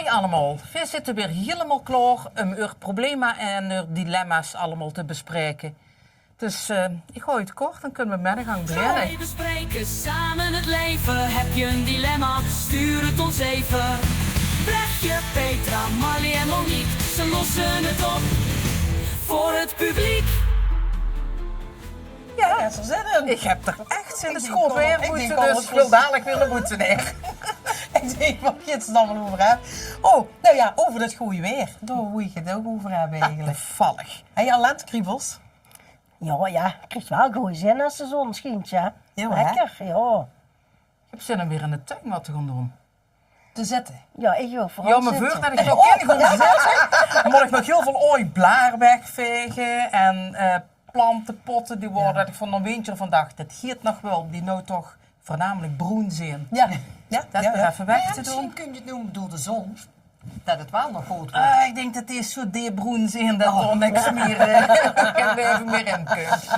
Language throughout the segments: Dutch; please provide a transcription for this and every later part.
Hoi allemaal, we zitten weer helemaal klaar om uw problemen en uw dilemma's allemaal te bespreken. Dus ik gooi het kort, dan kunnen we met de gang beginnen. Wij bespreken samen het leven. Heb je een dilemma? Stuur het ons even. Brechtje, Petra, Marley en Monique, ze lossen het op voor het publiek. Ja, zo zin in. ik heb er echt zin in. School weer ik moeten, denk, dus ik wil dadelijk weer naar moeten neer. Ik denk, wat je het dan wel over hebt. Oh, nou ja, over dat goede weer. Daar moet je het ook over hebben eigenlijk. Toevallig. Heb je al lentekriebels? Ja, ik krijg wel goede zin als de zon schijnt, ja. Ja, hè? Lekker, ja. Ik heb zin om weer in de tuin wat te gaan doen. Te zetten. Ja, ik wil vooral Ja, maar zitten. voordat ik zo ken ga zitten, dan moet ik nog heel veel ooiblaar wegvegen en plantenpotten die worden, dat ik van een windje van dacht, dat giet nog wel, die nou toch voornamelijk groen zijn. Ja. Ja, Dat is weer even weg te doen. Misschien kun je het doen door de zon, dat het wel nog goed wordt. Ik denk dat die is zo deerbroen zijn dat er niks meer, geen leven meer in kunt.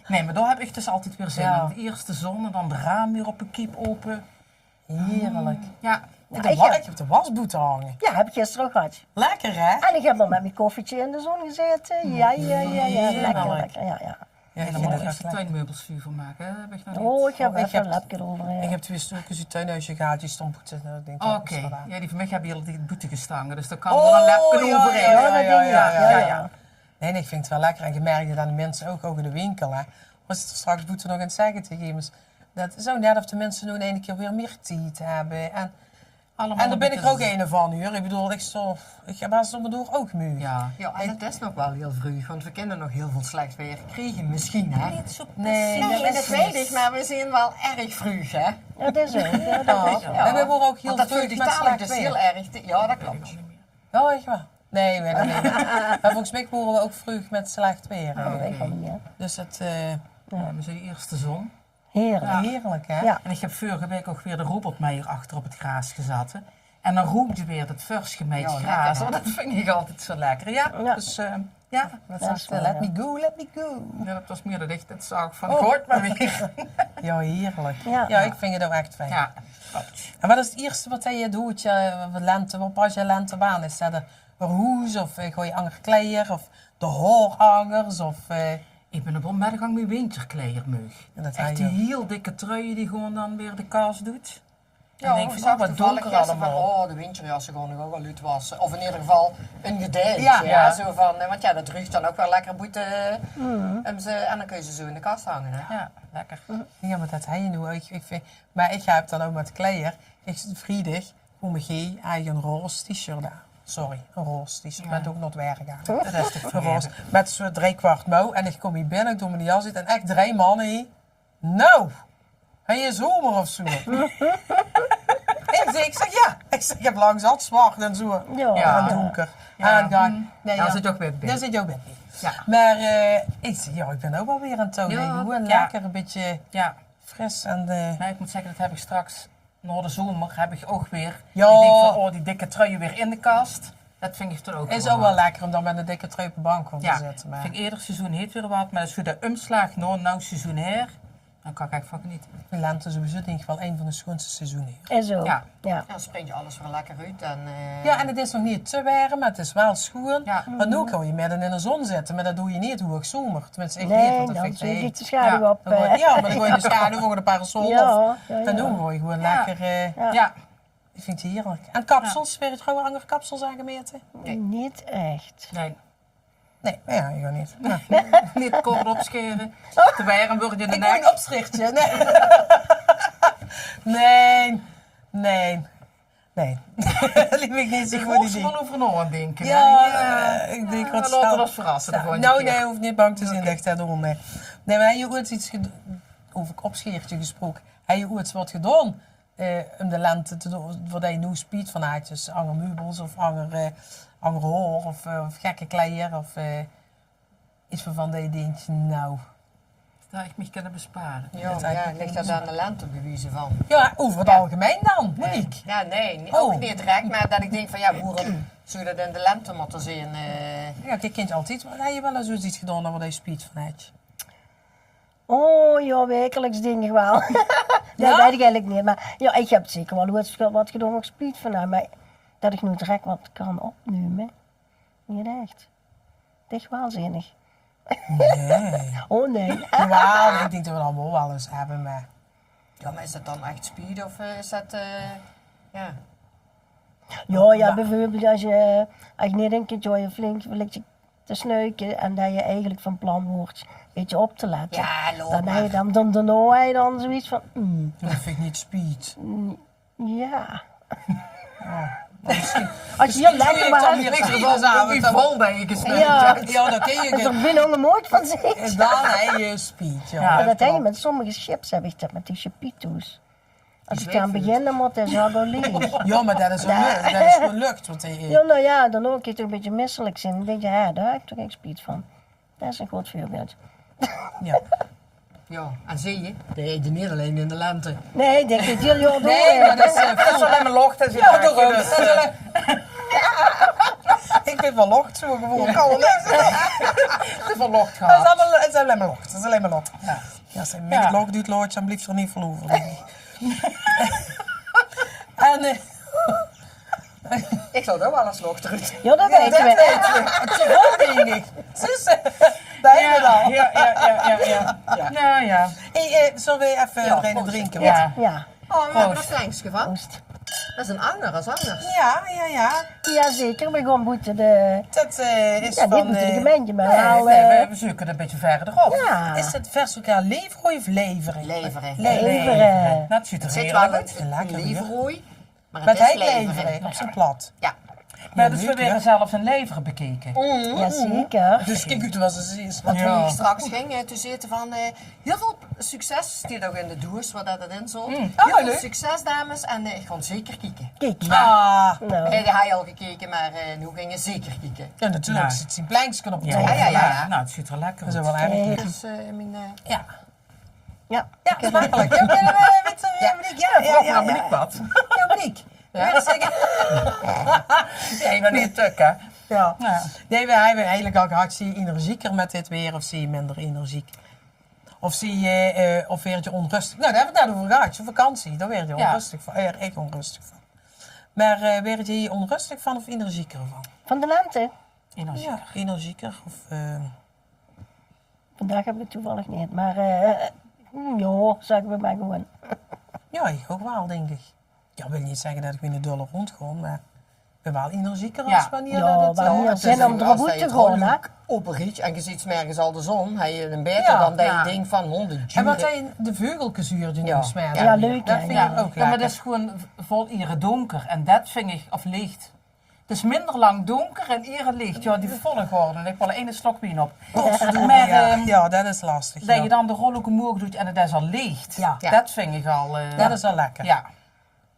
Nee, maar daar heb ik dus altijd weer zin Ja. in. De eerste zon en dan de raam weer op een kiep open. Heerlijk. Ja, Ik ik heb heb- de wasboete hangen. Ja, heb ik gisteren ook gehad. Lekker, hè? En ik heb nog met mijn koffietje in de zon gezeten. Ja. Lekker, lekker, ja. Ja, en ik dan vind moet het ik eerst echt de lekker. tuinmeubels vuur van maken. Hè? Heb ik nog niet. Oh, ik heb ik even heb- een lapje erover. Ik heb 2 stukjes uit tuinhuisje gehaald, die stond goed zitten. Oké, ja, die van mij hebben heel die boete gestangen, dus daar kan Oh, wel een lepje ja, overheen. ja, dat denk ik, ja. Nee, ik vind het wel lekker. En je merkt het aan de mensen ook in de winkel. Hè. Was het er straks boete nog aan het zeggen tegen iemand. Dat zo net of de mensen nu een keer weer meer tijd hebben. En daar ben ik er ook een van, hoor. Ik bedoel, ik heb haast om me door ook moe. Ja. Ja, en het is nog wel heel vroeg, want we kunnen nog heel veel slecht weer krijgen, misschien, hè? Niet zo Nee, Nee, dat dat is weet ik, maar we zijn wel erg vroeg, hè? Ja, dat is zo. Ja, dat is zo. Ja. En we worden ook heel Want dat vroeg voelt met dadelijk slecht dus weer. heel erg. Ja, dat klopt. Ja, weet je wel. Nee, weet ik niet. Maar volgens mij worden we ook vroeg met slecht weer. Dat weet ik wel niet, hè. Dus het Ja, we zijn de eerste zon. Heerlijk. heerlijk, hè? Ja. En ik heb vorige week ook weer de robotmeier achter op het gras gezet. En dan rookte weer het vers gemeten Ja, gras. lekker, Oh, dat vind ik altijd zo lekker. Ja, Ja. dus Dat Dat zegt, is wel, let ja. me go, let me go. ja, dat was meer dat ik het zag van, hoort maar weer. Ja, heerlijk. Ja. Ja, ik vind het ook echt fijn. Ja, En wat is het eerste wat je doet, wat pas je lentebaan? Is dat een hoes of gooi je ander kleder of de haarhangers of... ik ben op omgang met winterkleermeug. Ja, dat Echt hij die ook. heel dikke truien die gewoon dan weer de kast doet. Ja, denk ik van, zag oh, wat toevallig donker gisteren van, allemaal. oh, de winterjassen gaan nog ook wel uitwassen. Of in ieder geval een gedeelte, Ja. ja. Zo van, want ja, dat ruikt dan ook wel lekker boete. En dan kun je ze zo in de kast hangen, hè? Ja, lekker. Ja, maar dat heb je nu ook. Maar ik heb dan ook met kleder. Ik vrijdag om me eigen roze t-shirt aan. Sorry, een roze t-shirt. Ik ben ook nog werk aan. Dat is toch Een roze. vergeven. Met zo'n 3/4 mouw. En ik kom hier binnen, ik doe mijn jas uit. En echt 3 mannen hier. Nou, heb je zomer of zo? Ik zeg ja. Ik heb lang zat zwart en zo. Ja. En donker. Ja. En dan, nee, Daar zit ook weer bij. Daar zit je ook bij. Ja. Maar ik zeg, ja, ik ben ook wel weer aan het tonen. Ja, Hoe ja. lekker, een beetje Ja, fris. En, maar ik moet zeggen, dat heb ik straks, na de zomer, heb ik ook weer. Ja. Ik denk van, oh, die dikke truien weer in de kast. Dat vind ik dan ook is gewoon ook wel wat. lekker om dan met een dikke trui op de bank te Ja, zitten. Maar vind ik eerder seizoen heet weer wat, maar als je de omslag nou seizoen her, dan kan ik eigenlijk van genieten. de lente sowieso denk ik wel een van de schoonste seizoenen hier. En zo. Ja. Ja. Ja, dan springt je alles weer lekker uit. En, Ja, en het is nog niet te warm, maar het is wel schoon. Ja. Maar nu kan je midden in de zon zitten, maar dat doe je niet hoe ik zomer. Tenminste, ik niet, Nee, want dat dan vind ik zit te ik de schaduw Ja, op. Dan gooi je- ja, maar dan gooi je de schaduw voor de parasol Ja, of ja, dan ja. doen we gewoon Ja. lekker. Ja, Ik vind het heerlijk. En kapsels, weer het gewoon andere kapsels aangemeten? Niet echt. nee. Nee, ja, ik ga niet. Ja. Niet kort opscheren, te warm word je in de Ik gooi nek. een opschriftje. Nee. Nee. Liep ik niet zo Ik voor die moest er ding. wel over na aan denken. hè. Ja, ik denk wat we laten ons verrassen de volgende Nou, keer. nee, hoeft niet bang te zijn dat ik dat doe. Nee, maar je ooit iets over opscheertje gesproken. Heb je ooit wat gedaan om de lente te doen, wat je nu speed vanuit? Dus ander meubels of ander hoor of gekke kleren of iets waarvan dat je denkt, nou... Dat ik me kunnen besparen. ja, dat ja, eigenlijk ligt dat aan de lente bewijzen van? Ja, over het algemeen dan, Monique. Ja, nee, Oh. ook niet direct, maar dat ik denk van ja, boeren, zou dat in de lente moeten zien? Ja, ik kind altijd. Wat heb je wel eens iets gedaan dan wat je speed vanuit? Oh ja, wekelijks dingen wel. Dat Ja? weet ik eigenlijk niet. Maar ja, ik heb zeker wel wat gedaan op speed van haar. Maar dat ik nu direct wat kan opnemen. Niet echt. Het is waanzinnig. Nee. Oh nee. Jawel, ik denk dat we dat allemaal wel eens hebben, maar... Ja, maar is dat dan echt speed of is dat... ja. Ja, bijvoorbeeld als je niet een keertje je flink ligt je te sneuken en dat je eigenlijk van plan wordt een beetje op te letten. Ja, loop Dan maar. heb je dan heb je dan zoiets van, Dat vind ik niet speed. ja. Als je heel lekker maar hier hebt, ligt er wel Die vol ben je gesmeerd. ja, Ja, dan kun je... is er binnen nooit van zitten. Dan heb je speed, ja. Ja. Maar dat heb je met sommige chips, heb ik dat met die chipito's. Als ik aan beginnen moet, dan zou ik leeg. Ja, maar dat is wel lucht. Want Ja, nou ja, dan ook je toch een beetje misselijk zijn. Dan denk je, ja, daar heb ik toch geen speed van. Dat is een goed voorbeeld. ja. Ja, en zie je, dat eet je niet alleen in de lente. Nee, denk ik, heel joh, Nee, maar dat is... Dat is alleen maar locht en zo. Ja, toch ook. Dus, Ik ben wel locht, zo gewoon. Kan wel te veel locht Het gehad. is alleen maar locht. Het is alleen maar locht. Ja. Ja, als je met het locht doet, loodje, dan blijft er niet veel over. denk ik. En... Ik zou er wel eens nog terug. Ja, dat weten dat we. weet je. Het is gewoon denk ik. Zus, dat heb je al. Ja. Hey, zullen we even Ja, erin proost. drinken? Ja. Ja, Oh, we hebben er Proost. flankje van. proost. Dat is een anger als anders. Ja. Ja, zeker. We gaan moeten de... Dat is Ja, dit van... moet de gemeente maar Nee, wel... we zoeken het een beetje verderop. ja, Is het vers elkaar leveren of leveren? Leveren. leveren. Dat ziet er Het zit heerlijk wel uit. een Lekker, leverrooi, maar Met het is hij leveren, leveren. op zijn plat. Ja. Maar dus we leuk, weer hè? zelfs een leveren bekeken. Ja, zeker. Dus kijk uit wat ze is. Want Ja. toen ik straks ging, toen zitten van heel veel succes, die ook in de doos, wat dat in zat. Heel veel leuk. succes dames en ik ga zeker kijken. Kijk. Ah, Nou, Die had je al gekeken, maar nu ging je zeker kijken. ja, natuurlijk Ja. zit zijn planksken op het Ja, oog. ja. Nou, het ziet er lekker Dat is uit. wel erg. Kijk. Dus mijn... Ja. ja. Ja, smakelijk. Ja, ben ik wat? Ja, ben ik. Ja, zeker. Nee, maar niet tuk, hè? Ja. Ja. Nee, we hebben eigenlijk al gehad, zie je energieker met dit weer of zie je minder energiek? Of zie je, of werd je onrustig? Nou, daar hebben we het net over gehad. Je vakantie, daar werd je Ja. onrustig van. Ik onrustig van. Maar werd je hier onrustig van of energieker van? Van de lente. Energie. Ja, energieker of... Vandaag hebben we het toevallig niet, maar ja, zeggen we maar gewoon. ja, ik ook wel, denk ik. Ja, wil niet zeggen dat ik weer een dulle rond ga, maar ik ben wel energieker Ja. als wanneer Ja, dat het... wanneer het zin is om ook erop als uit dat je te het gaan, hè? gewoon openriet en je ziet 's mergens al de zon, heb je een beter Ja, dan dat ja. je denkt van de En wat dure. hij de veugelkezuur Ja. smerden. Ja, leuk, Dat hè, vind Ja, ik ook lekker. maar dat is gewoon vol ieren donker. En dat vind ik, of licht. Het is minder lang donker en ieren licht. Ja, die volgorde. Ik wil er één slok wien op. Maar Ja, dat is lastig. dat ja. je dan de rol ook omhoog doet en het is al licht. Ja. Dat vind ik al... Dat is wel lekker. Ja.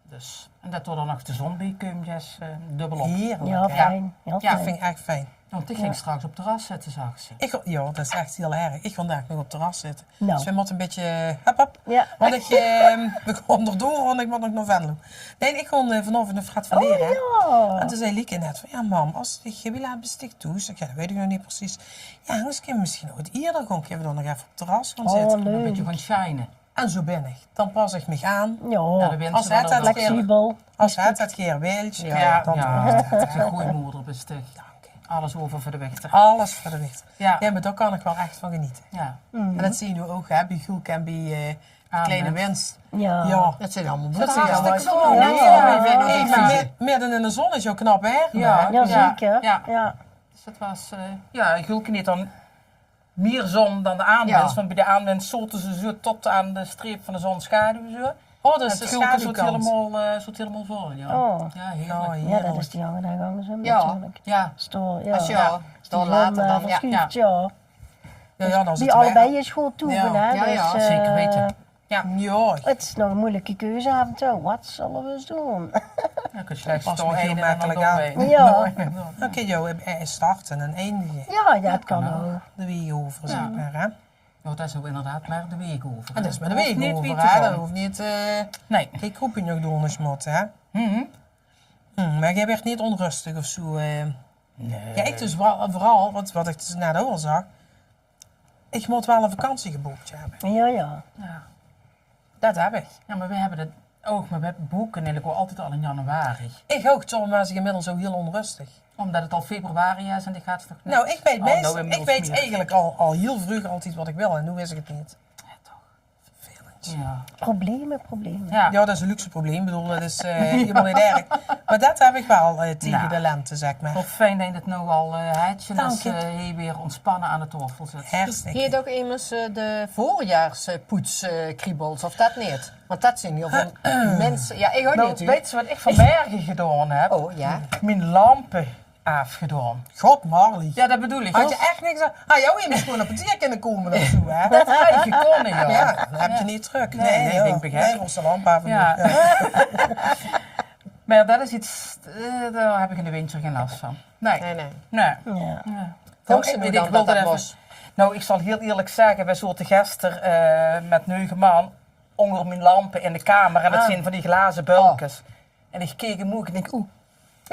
Dus, en dat er dan nog de zon bij komt, is dubbel op. Heerlijk. Ja, hè. fijn. Heel Ja. Dat fijn. vind ik echt fijn. Want ik ging straks op het terras zitten, zag ze. Ja, dat is echt heel erg. Ik ga vandaag nog op het terras zitten. Nou. Dus we moeten een beetje... Hop. Ja. Want we gaan erdoor, want ik moet nog naar Venlo. Nee, ik ga vanochtend een frat van leren. hè. Ja. En toen zei Lieke net van, ja mam, als je wil hebben bestik toe. Ik zeg, ja, dat weet ik nog niet precies. Ja, anders kunnen we misschien nog wat eerder gaan. Kunnen we dan nog even op het terras gaan zitten. Een leuk. beetje gaan shinen. En zo ben ik. Dan pas ik me aan. Ja, de Ja, winter Als dan het ook het nog. flexibel. Als het keer wilt, Ja, dan het is een goede moeder op een stuk. Alles over voor de wichter. alles voor de wicht. Ja. Ja, maar daar kan ik wel echt van genieten. Ja. En dat zie je nu ook, hè, bij Gulk en bij Kleine Wens. Ja. Ja. Dat zijn allemaal Dat boeten. is hartstikke Ja, zo. Ja, ja, ja. ja. Maar midden in de zon is jouw knap, hè? Ja. Ja, zeker. Ja. Ja. Dus het was, ja, Gulke niet dan meer zon dan de aanwens. Ja. Want bij de aanwens zoten ze zo tot aan de streep van de zonschaduw zo. Oh, dat En is de het Gulke zoet schaduwkant. helemaal vol, ja. Oh. Ja, heerlijk. Ja, Ja, heerlijk. dat is die jongen daar andersom Ja. natuurlijk. Ja, Stoor, ja. Als je Ja. al dan later dan, ja. verschuift, ja. Ja, ja, dan is Die het allebei is goed toe, Ja. hè. Ja, ja, dus, zeker weten. Ja, Het is nog een moeilijke keuze af en toe. Wat zullen we eens doen? dan kun je slechts Pas door me heel één en dan makkelijk door aan. één. Ja. dan kun je starten en eindigen. Ja, dat kan ook. De weg over, zeg Ja. maar, hè? Ja, dat is ook inderdaad maar de week over. En dat is met de Hoeft weg niet over, wie te hè? gaan. Dat hoeft niet... Nee. Geen kroepje nog doen als mot, hè? Mhm. Maar jij werd niet onrustig of zo? Nee. Ja, ik dus vooral, wat ik dus net ook al zag. Ik moet wel een vakantie geboekt hebben. Ja, ja. Ja. Dat heb ik. Ja, maar we hebben het Oh, maar we boeken eigenlijk wel altijd al in januari. Ik ook, toch was ik inmiddels zo heel onrustig. Omdat het al februari is en die gaat toch niet. Nou, ik weet, nou, ik weet eigenlijk al heel vroeg altijd wat ik wil en nu wist ik het niet. Ja, toch. Vervelend. Ja. Ja, Ja. dat is een luxe probleem. Ik bedoel, dat is helemaal niet erg. Maar dat heb ik wel tegen Nou. de lente, zeg maar. Wat fijn dat je het nou al heitje Dank dus je. hier weer ontspannen aan de tafel zit. Hartstikke. Hier ook immers de voorjaarspoetskriebels, of dat niet? Want dat zijn heel veel mensen. Ja, ik ook Nou, niet. weet je wat ik vanmorgen gedaan heb? Oh ja. Mijn lampen afgedaan. God, Marley. Ja, dat bedoel ik. Had je echt niks aan? Had jou immers gewoon op het dier kunnen komen of zo, hè? Dat had je gekonnen, ja. Ja, dan heb je niet terug. Nee, joh. ik begrijp. Nee, was de lamp af. Ja. Ja. Maar dat is iets, daar heb ik in de winter geen last van. Nee. Nee. Nee. Ja. Volgens ik mij weet- dan ik wilde dat even- was. Nou, ik zal heel eerlijk zeggen, wij zaten gisteren met 9 man onder mijn lampen in de kamer en het zijn van die glazen bulkjes. En ik keek hem ook en denk, oeh.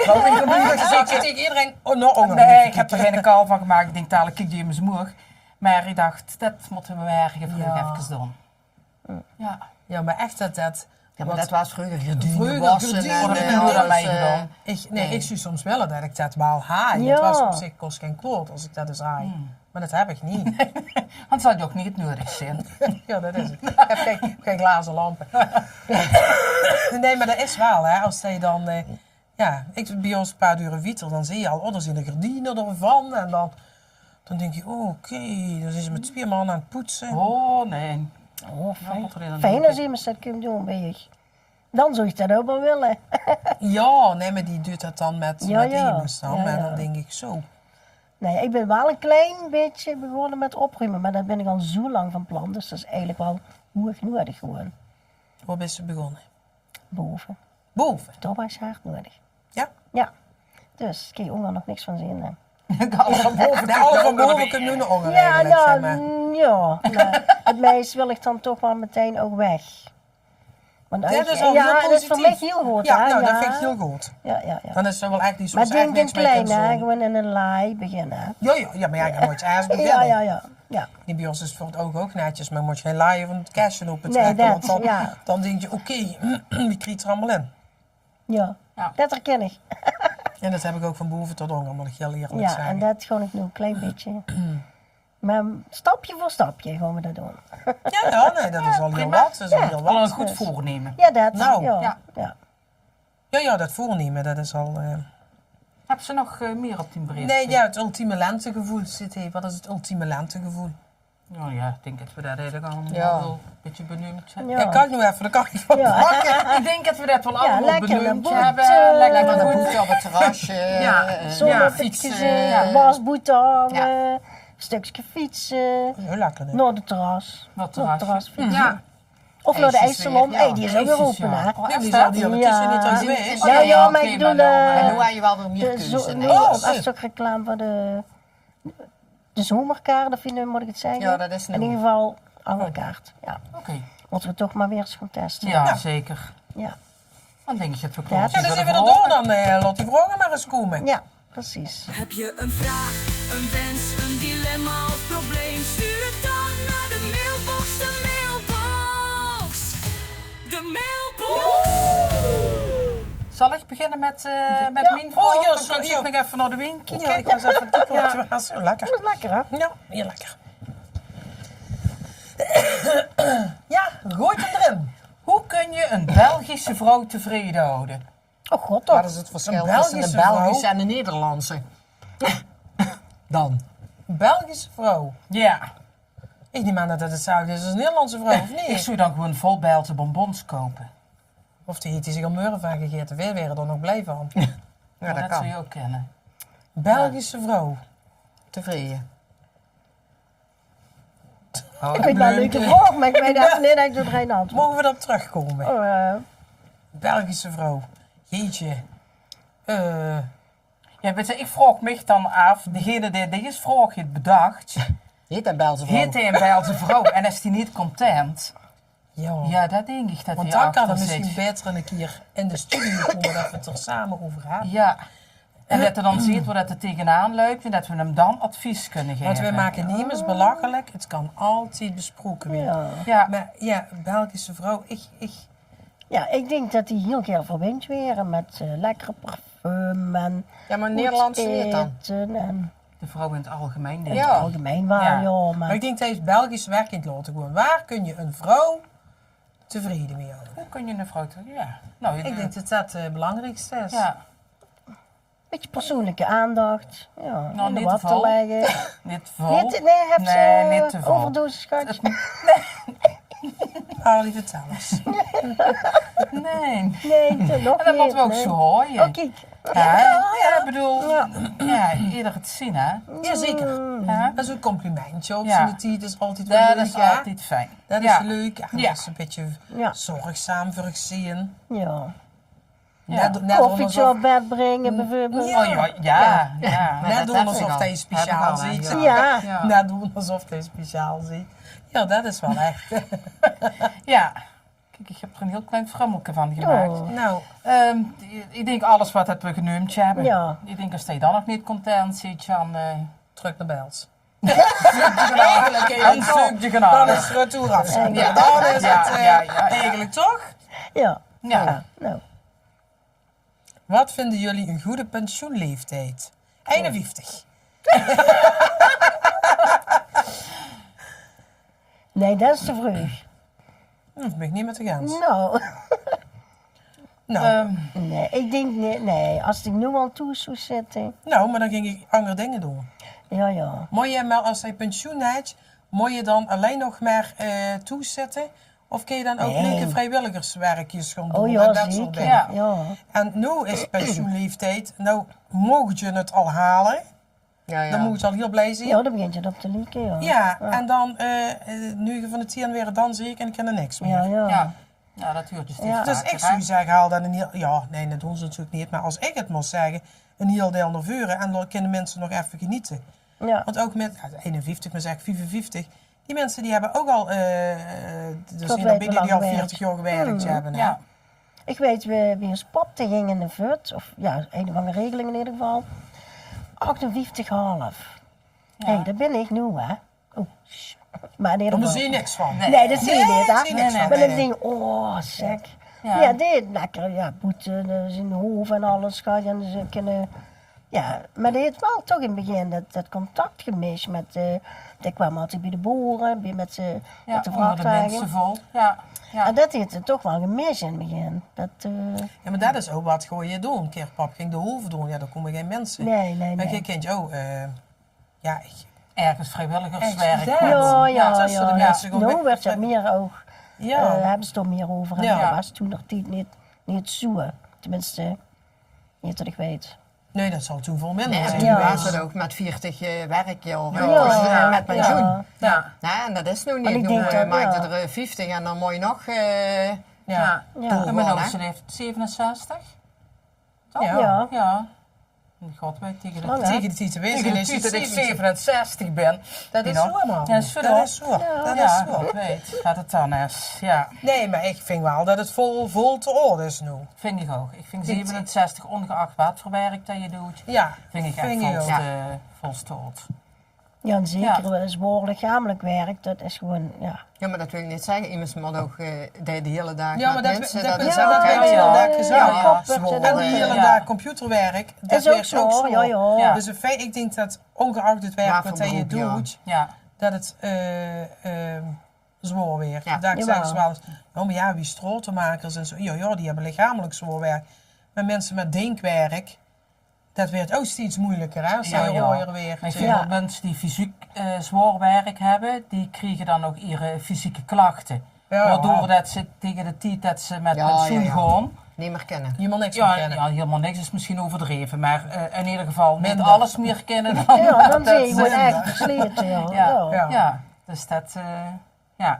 Nou, ik heb Dus ik zeg tegen iedereen, oh, nog honger. Nee, ik heb er geen kal van gemaakt. Ik denk, dadelijk kijk die in mijn smoeg. Maar ik dacht, dat moeten we morgen vroeg Ja. even doen. Ja. Ja, maar echt dat. Ja, maar wat- dat was vroeger gedienen Vroeger wassen gedienen, Wat heb en je nou alles, aan mij gedaan? Ik zie soms wel dat ik dat wel haai. Ja. Het was op zich kost geen kloot als ik dat dus haai. Maar dat heb ik niet. Want zal je ook niet het nodig zijn. Ja, dat is het. Ik heb geen glazen lampen. Nee, maar dat is wel, hè. Als je dan... ja, bij ons een paar uren wieter, dan zie je al, oh, er zijn de gardinen ervan. En dan denk je, oh, oké, dan zijn ze met 2 man aan het poetsen. Oh, nee. Oh, fijn. wat er in een Fijn doek als iemand dat kunt doen bij je. Dan zou je dat ook wel willen. Ja, nee, maar die doet dat dan met Ja. Emus dan. Ja, En ja. dan denk ik zo. Nee, ik ben wel een klein beetje begonnen met opruimen, maar dat ben ik al zo lang van plan. Dus dat is eigenlijk wel hoog nodig gewoon. Waar ben je begonnen? Boven. Boven. Dat was hard nodig. Ja? Ja. Dus ik kan er nog niks van zien. Hè. Ik kan alle van boven. Nee, alle van boven kunnen nu nog honger Ja, eigenlijk, zeg nou, maar. ja. Maar het meest wil ik dan toch wel meteen ook weg. Want Ja, als dat is je- al ja, heel dat is positief. voor mij heel goed. Ja, hè? nou, dat Ja. vind ik heel goed. Ja. Dan is het wel echt niet zo Maar echt denk in niks mee klein, kunnen hè? doen. Gewoon in een laai beginnen. hè. Ja, maar ja, je moet eerst beginnen. Ja. Die bij ons is het voor het oog ook netjes, maar moet je geen laaien van het cashen open Nee, trekken. dat, Want dan, ja. dan denk je, oké, wie krijgt er allemaal in? Ja. Ja. Dat herken ik. En dat heb ik ook van boven tot onder, moet ik heel eerlijk Ja, zeggen. en dat gewoon ik nu een klein beetje. Maar stapje voor stapje gaan we dat doen. Ja, nee, dat is al heel wat. Dat is al heel Wel een wat. goed voornemen. Ja, dat. Nou, ja. Ja, dat voornemen, dat is al... Heb ze nog meer op die brief? Nee, ja, het ultieme lentegevoel zit hier. Wat is het ultieme lentegevoel? Nou ja, ik denk dat we dat eigenlijk allemaal Ja. wel een beetje benoemd hebben. Ja. Ja, kan ik nu even, dan kan ik van Ja. pakken. Ik denk dat we dat wel allemaal lekker benoemd naar hebben. boeten. Lekker Lekker naar de boeten. boete op het terrasje. Ja. Zon Ja, op het fietsen, gezicht, wasboete hangen, stukje fietsen, Heel lekker, hè? naar de terras. Naar het Naar het terrasje. terras fietsen. Ja. Of naar de IJsjes IJsselon. weer, ja. Die is ook weer IJsjes, open, ja. hè? Oh, Ja, is die dat? zal die ondertussen Ja. niet eens Ja. geweest. Nou ja, maar oké, ik bedoel, maar dan, En nu had je wel weer meer de keuze. nee, Oh, dat is zo. toch reclame voor de zomerkaart, of moet ik het zeggen? Ja, dat is In nieuw. ieder geval angerkaart. Ja. Oké. Moeten we toch maar weer eens gaan testen. Ja, zeker. Ja, Dan denk ik dat we Ja, klaar Ja, zijn dan voor zijn de we er door. volgende. Dan laat die vragen maar eens komen. ja precies. Heb je een vraag, een wens, een dilemma of probleem? Stuur het dan naar de mailbox, de mailbox. De mailbox. Zal ik beginnen met Ja. mijn vraag? Oh, ja, Dan kan ik ja. nog even naar de winkel. Ja, ik was even ja. Was zo lekker. Dat is lekker, hè? Ja, heel lekker. Ja, gooi hem erin. Hoe kun je een Belgische vrouw tevreden houden? Oh god, Wat toch. is het Een verschil tussen de Belgische Belgische vrouw? en de Nederlandse? Dan. Belgische vrouw. Ja. Ik neem aan dat het hetzelfde is als een Nederlandse vrouw, of Ik niet? zou dan gewoon vol Bijlse bonbons kopen. Of die heeft hij zich al meuren van gegeten. Weer er nog blij van. Ja, Maar dat dat zou kan. je ook kennen. Belgische vrouw. Tevreden. Ik weet wel een leuke vraag, maar ik weet even niet dat ik er geen antwoord. Mogen we daarop terugkomen? Oh, Belgische vrouw. Jeetje. Ja, weet je, ik vraag me dan af, degene die deze vraag heeft bedacht, Heet een Belgische vrouw. heet hij een Bijlse vrouw en is hij niet content? Ja. Ja, dat denk ik dat Want hij dan kan achter het misschien zit. beter een keer in de studio komen dat we het er samen over hebben. Ja. En dat hij dan ziet waar dat er tegenaan loopt en dat we hem dan advies kunnen geven. Want wij maken niemers belachelijk. Het kan altijd besproken worden. ja. Ja, Maar ja, Belgische vrouw. Ja, ik denk dat die heel veel verwend werden met lekkere parfum en Ja, maar goed Nederlands niet dan. eten en De vrouw in het algemeen, denk Ja. ik. het algemeen waar, Ja. ja. Maar Maar ik denk dat je het Belgisch werkend laten gewoon. Waar kun je een vrouw tevreden mee houden? Hoe kun je een vrouw... Ja. Nou, Ik denk dat dat het belangrijkste is. Ja, een beetje persoonlijke aandacht. Ja, Nou, in de niet te watten vol. leggen. niet vol. Niet, nee, heb Nee, niet ze te vol. overdosis gehad? Harlie, vertel eens. Nee. Nee, nog En dat niet. moeten we ook nee. zo horen. Oh, kijk. Ja, ik bedoel, ja, ieder het zien, hè. Jazeker. Ja. Dat is een complimentje op Ja. zijn tijd. Dat is altijd wel Dat leuk, is hè? altijd fijn. Dat Ja. is leuk. En Ja. dat is een beetje Ja. zorgzaam voor zien. Ja. Ja. Net Koffietje alsof, op bed brengen, bijvoorbeeld. Ja. Oh ja. Maar net dat doen heb alsof ik al. hij Heb speciaal ik al, hè. ziet. Ja. Ja. Net doen alsof hij speciaal ziet. Ja, dat is wel echt. Ja. Kijk, ik heb er een heel klein frummelke van gemaakt. Oh. Nou, Ik denk alles wat we genoemd hebben. Ja. Ik denk als je dan nog niet content zit, dan... terug naar Bels. Dan zoek je Dan genade. is het retour afzien. Ja. Dan is Ja, het ja, ja. eigenlijk toch? Ja. Ja. Nou, Wat vinden jullie een goede pensioenleeftijd? 51. nee, dat is te vroeg. Dat ben ik niet met de gans. Nou, Nou, nee, ik denk nee, als ik nu al toe zou zitten. nou, maar dan ging ik andere dingen doen. Ja. Moet je maar als je pensioen hebt, moet je dan alleen nog maar toezetten? Of kun je dan ook Nee. leuke vrijwilligerswerkjes gaan doen? Oh en ja, dat soort zeker. dingen? Ja. Ja. En nu is pensioenleeftijd, nou mocht je het al halen, Ja. dan moet je al heel blij zijn. Ja, dan begint je op te lieken, ja. Ja, en dan, nu je van de 10 weer dan zie ik en ik ken er niks meer. Ja. Ja, dat duurt dus steeds Ja. Dus vaker, ik hè. zou zeggen, haal dan een heel... Ja, nee, dat doen ze natuurlijk niet. Maar als ik het moest zeggen, een heel deel naar voren. En dan kunnen mensen nog even genieten. Ja. Want ook met 51, maar zeg ik 55. Die mensen die hebben ook al... dus Tot die weten al lang 40 jaar gewerkt hebben. hè. Ja. Ik weet wie een spapte ging in de VUT, of ja, een van de regelingen in ieder geval. 58,5. Hé, daar ben ik nu, hè. Oh, maar in ieder Daar geval. zie je niks van. Nee, dat zie je niet, daar zie je hè. niks van. Maar Nee, dan nee. denk ik, oh, zeg. Ja. Ja, dit lekker, ja, boete, zijn hoofd en alles gaat. En ze kunnen, ja, maar die heeft wel toch in het begin dat contact gemist met, die kwam altijd bij de boeren, met de Ja, onder de vrachtwagen. mensen vol. Ja. Ja. En dat heeft het toch wel gemist in het begin. Dat, Ja, maar dat is ook wat gewoon je doen. Een keer pap ging de hoeven doen. Ja, dan komen geen mensen. nee. Maar je kent je, ja, Ergens vrijwilligerswerk. Echt, Ja, tussen de mensen gewoon Nu weg- werd het meer ook, Ja. hebben ze er meer over. En Ja. dat was toen nog niet zo. Tenminste, niet dat ik weet. Nee, dat zal toen vol minder Nee, en zijn. toen Ja. was het ook met 40 werkjaar Ja. met pensioen. Ja. Ja. Ja, en dat is nu Maar niet. ik Nu denk dat, maak je ja. er 50 en dan moet je nog... Ja. Ja. Ja. En mijn Gewoon, oudste heeft 67. Toch? Ja. Ja. Ja. God weet tegen de Lang, hè? Tegen de tijd te wezen tegen de is tijd het dat ik 70. 67 ben. Dat is Ja. zo, man. Ja, is zo, Dat hoor. is zo. Dat is Ja, zo. ik weet dat het dan is. Ja, Nee, maar ik vind wel dat het vol te orde is nu. vind ik ook. Ik vind 67, ongeacht wat voor werk dat je doet, Ja, vind ik echt vind ik ook. volstoot. Ja, en zeker zwaar lichamelijk werk, dat is gewoon, ja. Ja, maar dat wil ik niet zeggen. Iemand moet ook de hele dag Ja, maar met dat mensen. dat is dat ook, weet je ja. wel, dat Ja, gezag. ja, Koppert zwaar. en En die hele Ja. dag computerwerk, dat Is ook werkt ook zwaar, zo. ja. Ja. Dus in feite, ik denk dat ongeacht het werk Waarvoor wat je beroep, ja. doet, Ja, dat het zwaar weer. Ja. Daar Jawel. zeggen ze wel eens, oh maar ja, wie strotenmakers en zo, ja, die hebben lichamelijk zwaar werk. Maar mensen met denkwerk, dat werd ook steeds moeilijker, hè? Als Ja, je ja. hoor weer. ik vind Ja. dat mensen die fysiek zwaar werk hebben, die krijgen dan ook ihre fysieke klachten. Ja. Waardoor dat ze tegen de tijd dat ze met Ja, pensioen ja, ja. gaan, niet meer kennen. Je mag niks meer ja, kennen. ja, helemaal niks is misschien overdreven, maar in ieder geval niet Minder. alles meer kennen dan Ja, dan dat zie je gewoon ze- echt versleten, ja. Ja. Ja. Ja, dus dat, ja.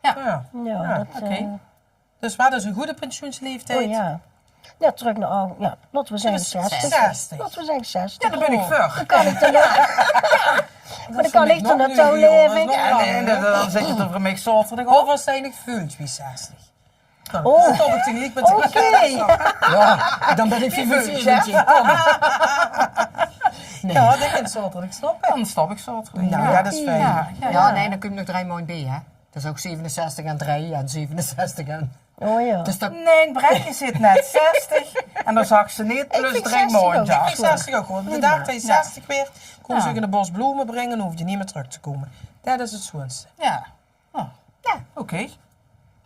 Ja. Ja, dat, oké. Dus wat is een goede pensioensleeftijd? oh ja. Ja, terug naar, ja, laten we zeggen 60. 60. Laten we zeggen 60. Ja, daar ben ik voor. Dan kan ik er nog, maar dan kan ik er nog naartoe nu, jongens, leven. nog Ja, lang. nee, dan zit je er voor mij zaterdag op. Hoeveel zijn ik vuurtje bij 60? Nou, Oh. dan stop ik tegelijk met Oké. Ja, dan ben ik 45. Ja, dat kan zaterdag stoppen. Dan stop ik zaterdag. Nou ja, dat is fijn. Ja, Ja, nee, dan kun je nog 3 maanden bij, hè. Dat is ook 67 en 3 en 67 en... Oh ja. Dus dat... Nee, Brechtje zit net 60 en dan zag ze niet plus vind 3 60 ook. maanden. Ik vind 60 ook goed. De dag dat je 60 weer, komen ze Ja. in de bos bloemen brengen, dan hoef je niet meer terug te komen. Dat is het schoonste. Ja. Oh. Ja. Oké.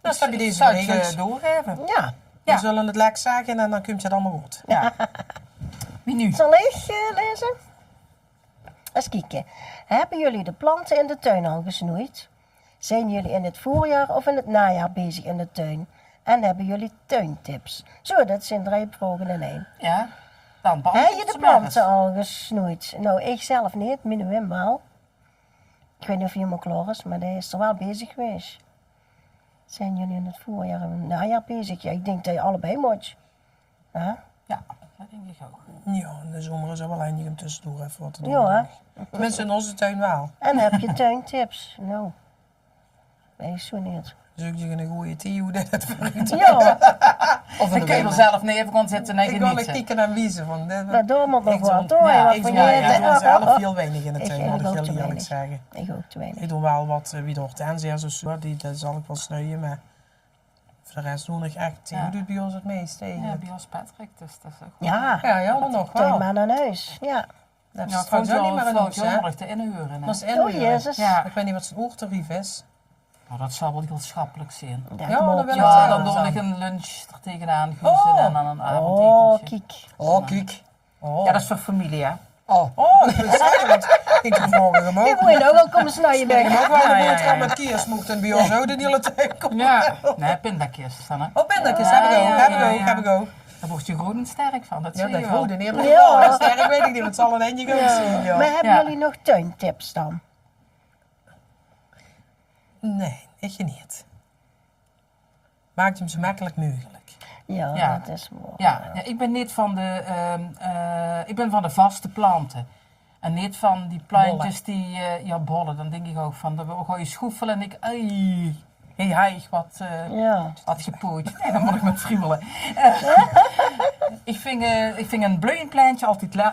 Dan heb je deze Zou ik regels. doorgeven. Ja. We zullen het lekker zagen en dan komt het allemaal goed. Ja. Wie nu? Zal ik lezen? Eens kijken. Hebben jullie de planten in de tuin al gesnoeid? Zijn jullie in het voorjaar of in het najaar bezig in de tuin? En hebben jullie tuintips? Zo, dat zijn 3 vragen in 1. Ja. Dan Heb beantwoord je de ze maar eens. planten al gesnoeid? Nou, ik zelf niet, mijn Wim wel. Ik weet niet of hij helemaal klaar is, maar hij is er wel bezig geweest. Zijn jullie in het voorjaar en het najaar bezig? Ja, ik denk dat je allebei moet. Ja, Ja, dat denk ik ook. Ja, in de zomer is het wel handig om tussendoor even wat te doen. ja hè? Tenminste, in onze tuin wel. En heb je tuintips? Nou, wij zo niet. Zoek je een goede thee hoe dat het werkt. Ja, Of Dan kun je er zelf niet even gaan zitten en Ik wil een genieten. kieken en wiezen van. maar door moet nog Ik wat doe- door. ja, Wat Ik voor doe, je- ik doe zelf heel weinig in de Ik tuin, eigenlijk moet ik ook te heel eerlijk weinig. zeggen. Ik ook te weinig. Ik doe wel wat wie door hortensia's of zo, dat zal ik wel snoeien, maar voor de rest doe ik echt, Ja. hoe doet bij ons het meest Ja, eigenlijk? bij ons Patrick, dus dat is ook goed. Ja, Ja, maar nog wel. tuinman aan huis. Ja. Dat is Ja, straks ook niet meer in ons, hè? nog te inhuren. Dat is hè. Oh inhuren. jezus. Ja. Ik weet niet wat zijn oortarief is. Nou, dat zal wel heel schappelijk zijn. Dat Ja, moet. dan wil ik Ja, zeggen. dan doe ik een lunch er tegenaan gussen Oh. en dan een Oh, avondetentje. kijk. Oh, kijk. Oh, Ja, dat is voor familie, hè? Oh. oh, ik wil zeggen, want ik doe morgen hem Ik ook. moet je nou wel komen snijden. Ik heb ook wel Ja, een ja, boterham ja. met kiersmoet en bij ons ook de hele tijd komt. Ja. Nee, pindakjes dan, hè? Oh, pindakjes, heb ik ook, Ja, heb ja, ik ook, ja. heb ik ook. Daar word je groen en sterk van, dat Ja, zie dat je wel. goede neer. Ja. Ja, sterk weet ik niet, want het zal een eindje gaan zien, ja. Maar hebben Ja. jullie nog tuintips dan? Nee, ik niet. Maakt hem zo makkelijk mogelijk. Ja, Ja. dat is mooi. Ja, ja, ik ben niet van de, ik ben van de vaste planten. En niet van die plantjes die, ja, bollen. Dan denk ik ook van, dan ga je schoefelen en ik, hey, Ja. wat gepoeid. Nee, dan moet ik met friemelen. Ik vind een bloeienplantje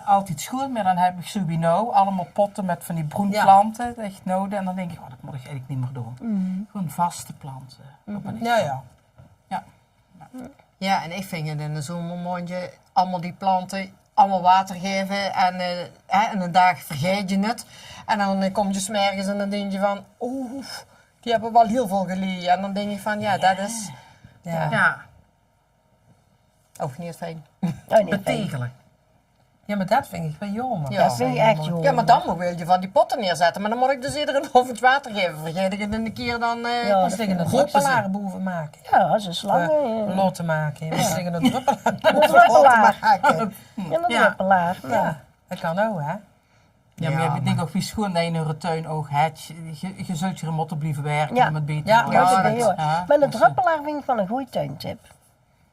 altijd schoon, maar dan heb ik Subino, allemaal potten met van die broenplanten, echt nodig. En dan denk ik, dat moet ik eigenlijk niet meer doen. Gewoon vaste planten. Dat ben ik Ja, van. ja. Ja. Ja, en ik vind het in de zomermondje allemaal die planten, allemaal water geven en en een dag vergeet je het. En dan kom je 's morgens en dan denk je van, oeh, die hebben wel heel veel geleden. En dan denk je van, ja, dat is Ja. Ja, ook niet fijn. Oh, nee, fijn. betegelen. Ja, maar dat vind ik wel jammer. Ja. Dat vind ik echt joh. Ja, maar dan wil je van die potten neerzetten. Maar dan moet ik dus iedere avond water geven. Vergeet ik het in een keer dan... Ja, We steken een Roepen ze. druppelaar boven maken. Ja, ze slangen. Lot maken. We steken een druppelaar Een boven druppelaar. maken. En een Ja. druppelaar. Ja. Ja, dat kan ook, hè? Ja, maar je hebt denk ook wie schoon dat je in een tuin ook hebt. Je zult je remotten blijven werken Ja. om het beter Ja, te Ja, worden. dat dat- ben je, hoor. ja, Maar een dus, druppelaar vind ik wel een goede tuintip.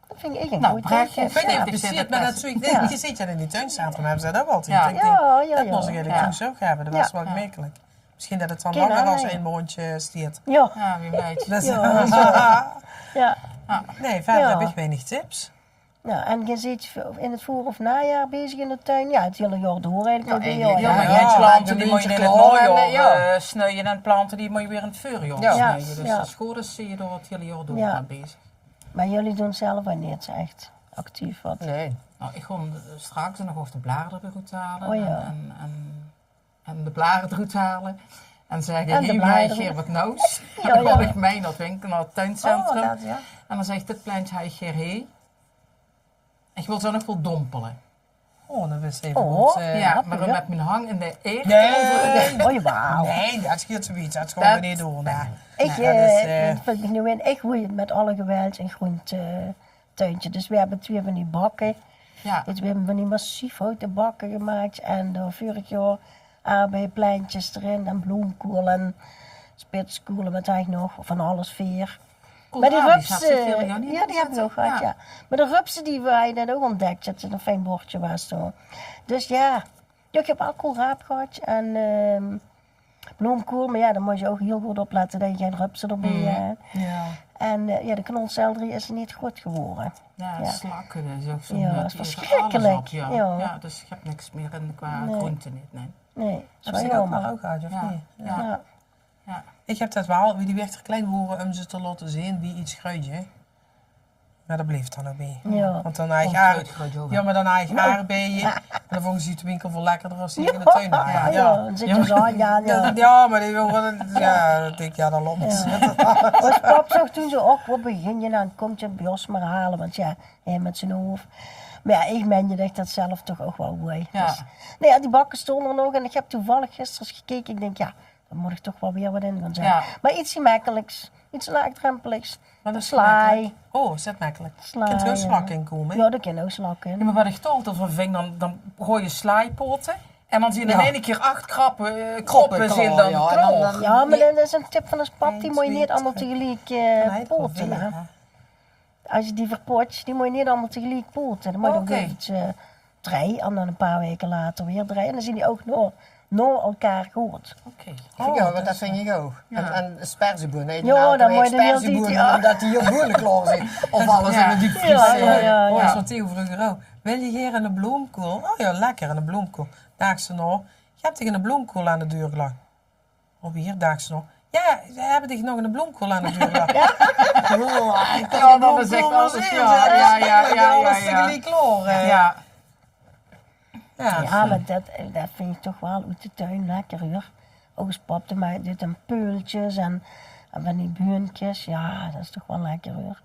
Dat vind ik een Nou, goede Brechtje, tuintip. Ik weet niet Ja, of je ik zit ziet, het maar dat best. zoek ik Ja. Je ziet ja in die tuincentrum hebben ze dat ook altijd. Ja. Ik denk, Ja, ja, dat moest ik ja. eigenlijk Ja. toen zo hebben. Dat was Ja. wel gemakkelijk. Misschien dat het dan Kinderen, langer als ja. één mondje stiert. Ja, Ja, wie weet. Dus, ja. nee, verder Ja. heb ik weinig tips. Nou, en je zit in het voor- of najaar bezig in de tuin. Ja, het hele jaar door eigenlijk. Ja, Ja, eigenlijk, Ja, maar Ja, je hebt ja, planten de die moet je in het winterkleur en, najaar ja. snoeien en planten die moet je weer in het voorjaar Ja. snoeien. Dus Ja. dat is goed, dus zie je door het hele jaar door Ja. aan bezig. Maar jullie doen zelf wel niet echt actief wat. Nee. Nou, ik ga straks nog over de bladeren eruit halen Oh ja. en de blaren eruit halen. En zeggen, En de hier bladeren. jij wat nieuws. Ja, En dan ga ja. ik mee naar het winkel, naar het tuincentrum. Oh, dat, ja. En dan zegt dit plantje, hij Gerhé. Ik wil zo nog wel dompelen. Oh, dat wist even Oh, goed. Ja, ja, maar ja. dan met mijn hang in de eer. Nee, Oh, wauw. nee, dat scheelt zoiets. Dat gaan we Dat- niet doen. Nee. Ik Ja, dat is, vind ik nu in. Ik groei met alle geweld een groentuintje. Dus we hebben 2 van die bakken. Ja. Dus we hebben van die massief houten bakken gemaakt. En door vorig jaar aardbeienplantjes erin. En bloemkool en spitskool en wat eigenlijk nog. Van alles veer. Maar die rupsen, ja, die hebben we ook gehad, ja. Maar de rupsen die wij net ook ontdekt, dat het een fijn bordje was toen. Dus ja, ik heb al koolraap gehad en bloemkool, maar ja, dan moet je ook heel goed opletten dat je geen rupsen erbij hebt. Ja. En ja, de knolselderie is niet goed geworden. Ja, Ja. slakken, dat is ook zo. Ja, nut. dat is Die eten verschrikkelijk. alles op, ja. Ja. Ja, dus je hebt niks meer in qua Nee. groenten niet, nee. Nee, dat Heb is je wel dat ook maar jammer. ook gehad, of Ja. niet? Ja. Ja. Ja. Ik heb dat wel, wie die werd er klein worden om ze te laten zien wie iets gruitje. Maar dat bleef dan ook bij. Ja. Want dan had je Onkruid ook. ja, maar dan had je aardbeien. En dan vonden ze het winkel veel lekkerder als die in de Ja, tuin hadden. Ja. dan zit je zo aan, ja. Ja, maar die wilden, ja, dat denk ik, ja, dat loopt. Als pap zag toen zo, oh, wat begin je nou? Komt je Bios maar halen, want ja, hij met zijn hoofd. Maar ja, ik meen je dacht dat zelf toch ook wel mooi. Ja. Dus, nou ja, die bakken stonden er nog en ik heb toevallig gisteren eens gekeken. Ik denk, ja, daar moet ik toch wel weer wat in gaan zetten. Ja. Maar iets makkelijks, iets laagdrempeligs. Maar dat is Slaai. makkelijk. Oh, is dat makkelijk? Slaai, Kunt er ook ja. slak in komen? Ja, daar kan ook slak in. Ja, maar wat ik toch altijd van vind, dan gooi je slaaipoten. En dan zie je in Ja. één keer 8 kroppen zien dan ja, en dan- knol. Ja, maar dat is een tip van een pap, die moet je niet 1, 2, allemaal 3. tegelijk Nee, het poten. probeer, Hè. hè. Als je die verpot, die moet je niet allemaal tegelijk poten. Dan moet je Oké. ook even draaien en dan een paar weken later weer draaien. En dan zien die ook nog elkaar goed. Oké. Ja, want dat vind ik ook. En sperzieboen, nee, Ja, dan moet je er heel sperzieboen, diep, ja. omdat die heel moeilijk klaar zit. Of alles Ja. in de diepvries. Ja. Oh, dat is wat Theo vroeger ook. Wil je hier een bloemkool? Oh ja, lekker, een bloemkool. Daag ze nog. Je hebt tegen een bloemkool aan de deur gelegd. Of hier, daag ze nog. Ja, we hebben tegen nog een bloemkool aan de deur gelegd. Ja, dat is echt alles. Ja. Dat is tegelijk klaar. hè. Ja. Ja, maar dat vind ik toch wel uit de tuin lekker hoor. Ook eens pap te maken, dit en peultjes en van die buurtjes. Ja, dat is toch wel lekker hoor.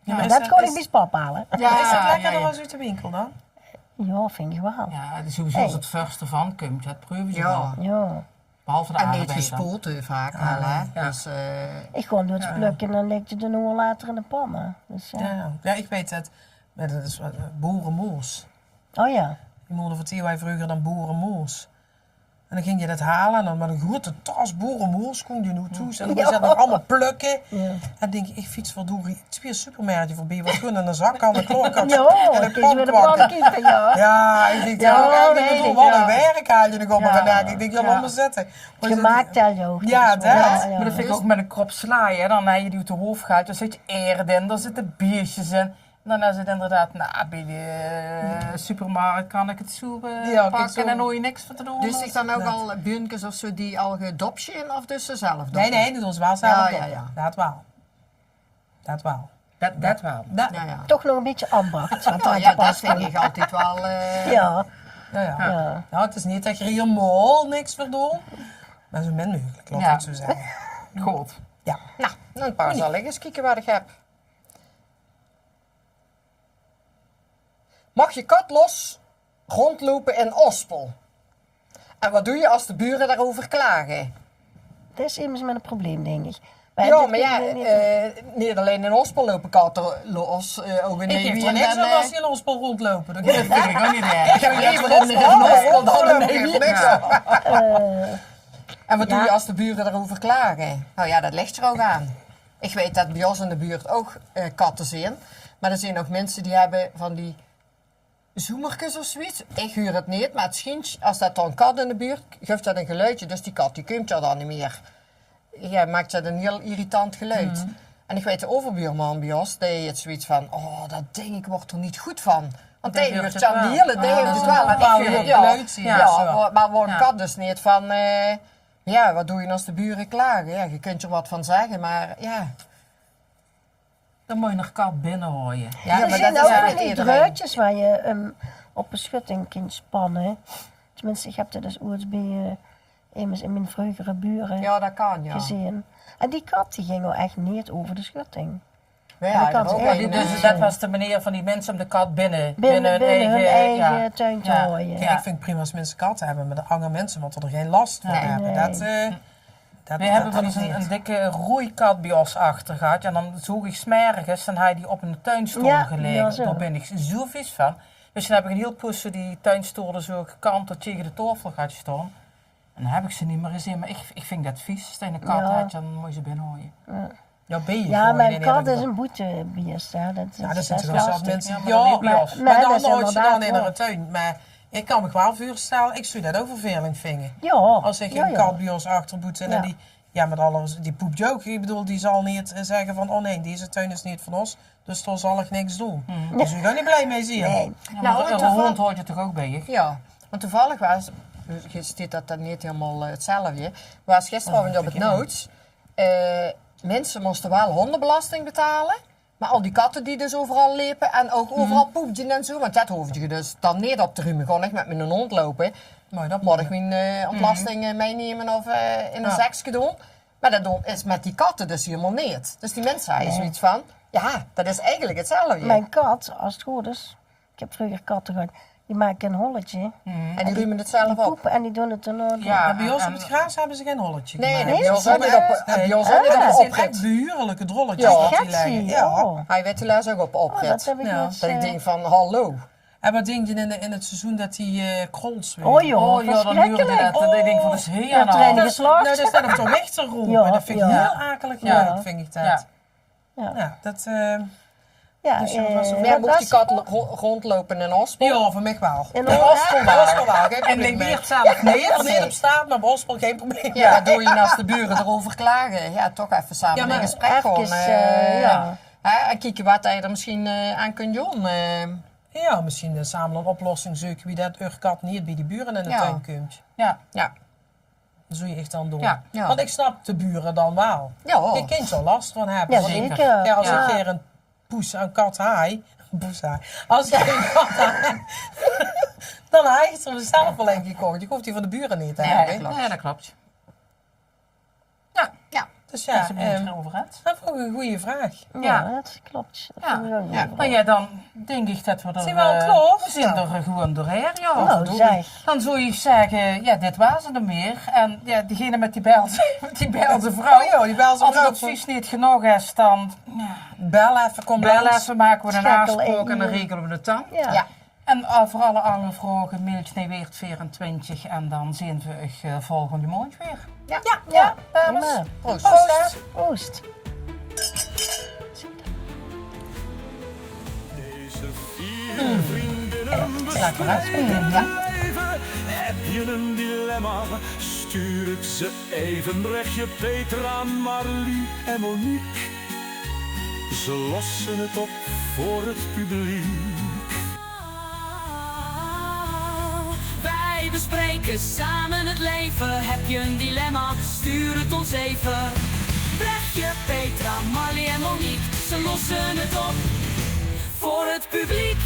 Ja, Maar is dat dat- kon ik is- bij pap halen. Ja, is dat Ja, lekkerder ja. als uit de winkel dan? Ja, vind ik wel. Ja, het is sowieso als het first ervan komt, dat proeven ze Ja. wel. Ja. Behalve de En niet aardbeien dan. gespoeld vaak wel, hè. Ja. Dus, Ik gewoon door het plukken en dan legt je de nog later in de pannen. Dus, Ja, ik weet het. Maar dat is boerenmoos. Oh ja. Die moeder van Theo, wij vroeger dan boerenmoos. En dan ging je dat halen en dan met een grote tas boerenmoos kon je naartoe. En dan was je dat nog allemaal plukken. Ja. En dan denk ik fiets wel door 2 supermarkten voorbij. Wat gewoon in een zak aan de klok had. Ja, en dan een kun je weer de pan pannen pakken. kiepen, ja. Ja, ik denk, Ja, ja, weet ik bedoel, ik, wat ja. een werk haal je nog op me Ja. vandaag. Ik denk, ja, laat Ja. maar zitten. Maar Gemaakt tel je ook. Ja, Dat is wel- dat. Maar dat vind ik ook met een krop sla, hè. Dan heb je die uit de hoofd gehaald, dan zit je erde in, dan zitten biertjes in. En dan is het inderdaad, nou, bij de supermarkt kan ik het zo Ja, kijk, pakken zo. en dan hoor je niks van te doen. dus ik dan ook al buurtjes of zo die al gedopje in, of dus ze zelf Nee, nee, dat doen ze wel zelf. Ja, op. ja. Dat wel. Dat wel. Dat wel. Dat, Ja. Toch nog een beetje ambacht. Want Oh, dat ja, dat past vind wel. ik altijd wel... Ja. Ja, ja. Ja. Nou, het is niet dat je er helemaal niks voor doet. Maar zo min mogelijk, laat ik Ja. het zo zeggen. Goed. Ja. Nou, een paar zal ik eens kijken wat ik heb. Mag je kat los rondlopen in Ospel? En wat doe je als de buren daarover klagen? Dat is immers met een probleem, denk ik. Ja, dit maar ja, kun je niet- niet alleen in Ospel lopen katten los, ook in Ik geef Nederland. er niks aan als je in Ospel rondlopen. Dat Dat vind ik ook niet erg. Ik heb liever in Ospel dan in Nederland. En wat doe Ja. je als de buren daarover klagen? Nou ja, dat ligt er ook aan. Ik weet dat bij ons in de buurt ook katten zijn. Maar er zijn ook mensen die hebben van die zoemertjes of zoiets. Ik huur het niet, maar het schijnt, als dat dan een kat in de buurt, geeft dat een geluidje. Dus die kat die komt er dan niet meer. Ja, maakt dat een heel irritant geluid. En ik weet de overbuurman bij ons, die heeft zoiets van, oh, dat ding, ik word er niet goed van. Want Die die heeft huurt het dan wel. die hele Ah, ding heeft dat het is wel. een En ik bepaalde vind- geluid zien, ja, ja. maar wordt een Ja. kat dus niet van, ja, wat doe je als de buren klagen? Ja, je kunt er wat van zeggen, maar ja. Dan moet je nog kat binnen gooien. Ja, Er maar zijn dat is ook ja van niet die iedereen. druitjes waar je op een schutting kunt spannen. Tenminste, ik heb dat dus ooit bij immers in mijn vroegere buren Ja, dat kan, ja. gezien. En die kat die ging wel echt niet over de schutting. Ja, dat kan er ook ze een, echt Dus niet. dat was de manier van die mensen om de kat binnen Binnen hun eigen ja. tuin te Ja. gooien. Ja, Ja. ik vind het prima als mensen katten hebben, maar de andere mensen moeten er geen last van Nee. hebben. Nee. Dat We hebben wel is eens niet. een dikke roeikat bij ons achter gehad. En dan zoek ik smergens en hij die op een tuinstoel Ja, gelegen. ja, zo. Daar ben ik zo vies van. Dus dan heb ik een heel poosje die tuinstoelen zo gekant tegen de tafel gaat staan. En dan heb ik ze niet meer gezien. Maar ik vind dat vies. Als je een kat Ja. hebt, dan moet je ze binnengooien. Ja, ben je Ja, gewoon mijn in kat ieder is geval. een boetebeest. Ja, dat Ja, dat is zijn toch wel lastig. mensen. Ja, maar Ja, dat niet bij maar, ons. maar Nee, dan dat is nooit je dan inderdaad in wel. een tuin. Maar ik kan me wel voorstellen, ik zou dat ook vervelend vinden. Ja, Als ik ja, een ja. kat bij ons achterboet en Ja. die, ja, met alles, die poept ook. Ik bedoel, die zal niet zeggen van, oh nee, deze tuin is niet van ons, dus daar zal ik niks doen. Dus ik ga niet blij mee zien. Nee. Ja, Nou, maar een toevallig- hond hoort je toch ook bij je? Ja, want toevallig was je ziet dat niet helemaal hetzelfde. Maar als gisteravond op het Noods, mensen moesten wel hondenbelasting betalen. Maar al die katten die dus overal liepen en ook overal poepten en zo. Want dat hoef je dus dan niet op te ruimen. Gewoon echt met een hond lopen. Mooi, dat Moet ik mijn ontlasting meenemen of in een zakje doen. Maar dat is met die katten dus helemaal niet. Dus die mensen hebben zoiets van, ja, dat is eigenlijk hetzelfde. Mijn kat, als het goed is, ik heb vroeger katten gehad, die maken een holletje. En die ruimen het zelf Die op. poepen en die doen het dan ook. Ja, En bij ons op het gras hebben ze geen holletje Nee, gemaakt. nee, bij ons ook niet op bij ons ook Dat niet op zijn oprit. echt behuurlijke drolletjes Ja. dat die Getsie, leggen. Ja. oh. Hij werd helaas ook op Oh, oprit. dat heb ik Ja. dus, Dat ik denk van, hallo. En wat denk je in het seizoen dat die krols weer? Oh joh, Oh ja, dan duurde verschrikkelijk. dat. Ik denk van, dat is heel Ja, aan de trein hand. geslaagd. Nou, dat staat op zo'n weg te roepen. Ja, Dat vind ik ja. heel akelig. Ja. Ja, vind ik dat. Ja. Ja. Ja, dat... Ja, Dus je was ook- Maar mocht die kat rondlopen in Ospel? Ja, voor mij wel. En Bij dan- Ospel wel, geen En probleem mee. leert zelf Nee, niet. er niet op staat, maar bij Ospel geen probleem. Ja, dat doe je naast de buren erover klagen. Ja, toch even samen Ja, maar in gesprek even, gewoon. ja. En kijken wat hij er misschien aan kunt doen. Ja, misschien samen een oplossing zoeken wie dat kat niet bij die buren in de Ja. tuin komt. Ja. Ja. Dat zou je echt dan doen. Ja. Ja. Want ik snap de buren dan wel. Ja. Je kunt zo last van hebben. Ja, Want ik- zeker. Ja, als Ja. een keer een poes, een kat haai. Poes haai. Als jij een kat haai, dan haai je er zelf wel een gekocht. Je hoeft die van de buren niet te Nee, hebben. dat klopt. Ja, dat klopt. Ja. Dus Ja, ja, ze bent het erover uit. dat vond ik een goede vraag. Ja, dat klopt. Dat Ja. vind ik ook Ja. wel. Maar ja, dan denk ik dat we er... Zijn we al klaar? We zijn er gewoon doorheen, ja. Nou, zeg. Dan zou je zeggen, ja, dit was het er meer. En ja, diegene met die belde vrouw. Oh ja, die belde Als het vrouw. advies niet genoeg is, dan ja, Bel even, kom bel langs. even, maken we een Schakel afspraak en dan in. regelen we het dan. Ja. Ja. En voor alle andere vragen, mailtje naar Weert24 en dan zien we volgende maand weer. Ja, dames. prima. Proost. Proost. Oost. Deze vier vriendinnen Lekker, hè? bestrijden leven. Heb je een dilemma? Stuur het ze even. Brechtje, Petra, Marlie en Monique. Ze lossen het op voor het publiek. Wij bespreken samen het leven. Heb je een dilemma? Stuur het ons even. Brechtje, Petra, Marlie en Monique. Ze lossen het op voor het publiek.